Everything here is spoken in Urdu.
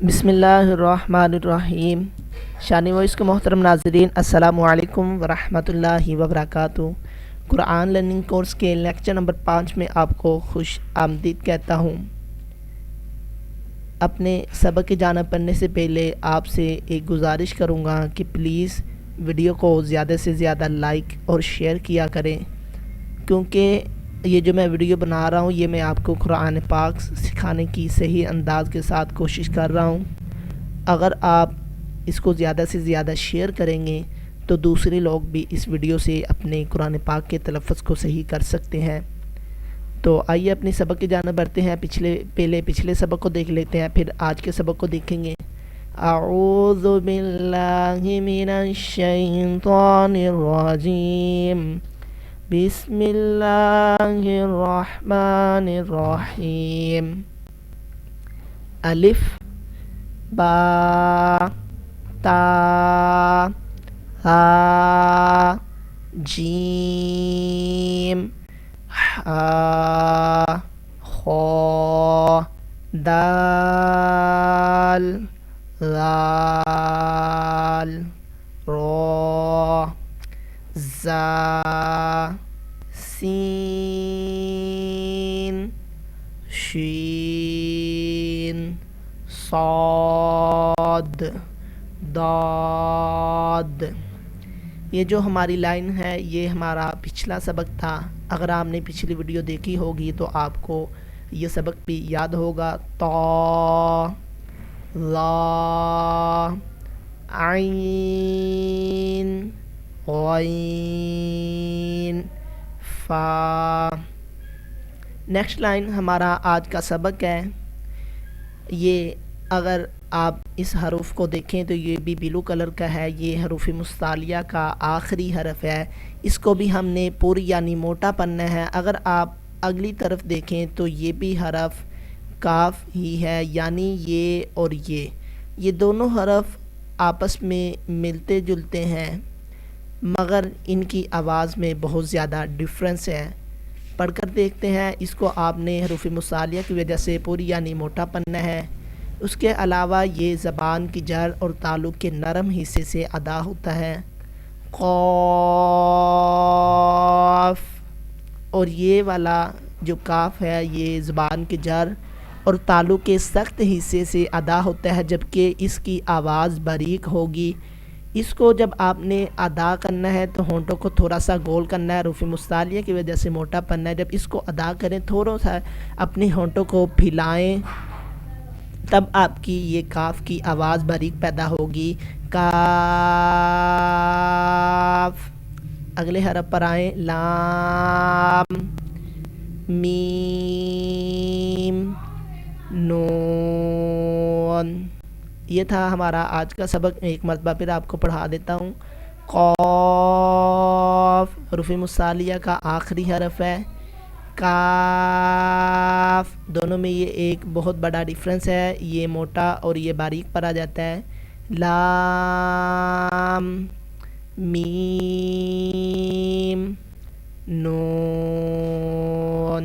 بسم اللہ الرحمن الرحیم۔ شانی وائس کے محترم ناظرین، السلام علیکم ورحمۃ اللہ وبرکاتہ۔ قرآن لرننگ کورس کے لیکچر نمبر 5 میں آپ کو خوش آمدید کہتا ہوں۔ اپنے سبق کی جانب پڑھنے سے پہلے آپ سے ایک گزارش کروں گا کہ پلیز ویڈیو کو زیادہ سے زیادہ لائک اور شیئر کیا کریں، کیونکہ یہ جو میں ویڈیو بنا رہا ہوں یہ میں آپ کو قرآن پاک سکھانے کی صحیح انداز کے ساتھ کوشش کر رہا ہوں۔ اگر آپ اس کو زیادہ سے زیادہ شیئر کریں گے تو دوسرے لوگ بھی اس ویڈیو سے اپنے قرآن پاک کے تلفظ کو صحیح کر سکتے ہیں۔ تو آئیے اپنی سبق کی جانب بڑھتے ہیں۔ پہلے پچھلے سبق کو دیکھ لیتے ہیں، پھر آج کے سبق کو دیکھیں گے۔ اعوذ باللہ من الشیطان الرجیم، بسم اللہ الرحمن الرحیم۔ الف با تا ہا جیم ہا خا دال ذال را زا سین شین صاد داد۔ یہ جو ہماری لائن ہے یہ ہمارا پچھلا سبق تھا۔ اگر آپ نے پچھلی ویڈیو دیکھی ہوگی تو آپ کو یہ سبق بھی یاد ہوگا۔ تا لا عین غین فا۔ نیکسٹ لائن ہمارا آج کا سبق ہے۔ یہ اگر آپ اس حروف کو دیکھیں تو یہ بھی بلو کلر کا ہے، یہ حروف مستعلیہ کا آخری حرف ہے۔ اس کو بھی ہم نے پوری یعنی موٹا پڑھنا ہے۔ اگر آپ اگلی طرف دیکھیں تو یہ بھی حرف کاف ہی ہے، یعنی یہ اور یہ دونوں حرف آپس میں ملتے جلتے ہیں مگر ان کی آواز میں بہت زیادہ ڈفرینس ہے۔ پڑھ کر دیکھتے ہیں۔ اس کو آپ نے حروف مصالیہ کی وجہ سے پوری یعنی موٹا پڑھنا ہے۔ اس کے علاوہ یہ زبان کی جڑ اور تعلق کے نرم حصے سے ادا ہوتا ہے۔ قاف، اور یہ والا جو کاف ہے یہ زبان کی جڑ اور تعلق کے سخت حصے سے ادا ہوتا ہے، جبکہ اس کی آواز باریک ہوگی۔ اس کو جب آپ نے ادا کرنا ہے تو ہونٹوں کو تھوڑا سا گول کرنا ہے، حروف مستعلیہ کی وجہ سے موٹا پڑھنا ہے۔ جب اس کو ادا کریں تھوڑا سا اپنے ہونٹوں کو پھیلائیں، تب آپ کی یہ کاف کی آواز باریک پیدا ہوگی۔ کاف۔ اگلے حرف پر آئیں۔ لام میم نون۔ یہ تھا ہمارا آج کا سبق۔ ایک مرتبہ پھر آپ کو پڑھا دیتا ہوں۔ قاف حروف مصالیہ کا آخری حرف ہے۔ کاف، دونوں میں یہ ایک بہت بڑا ڈیفرنس ہے، یہ موٹا اور یہ باریک پڑھا جاتا ہے۔ لام میم نون۔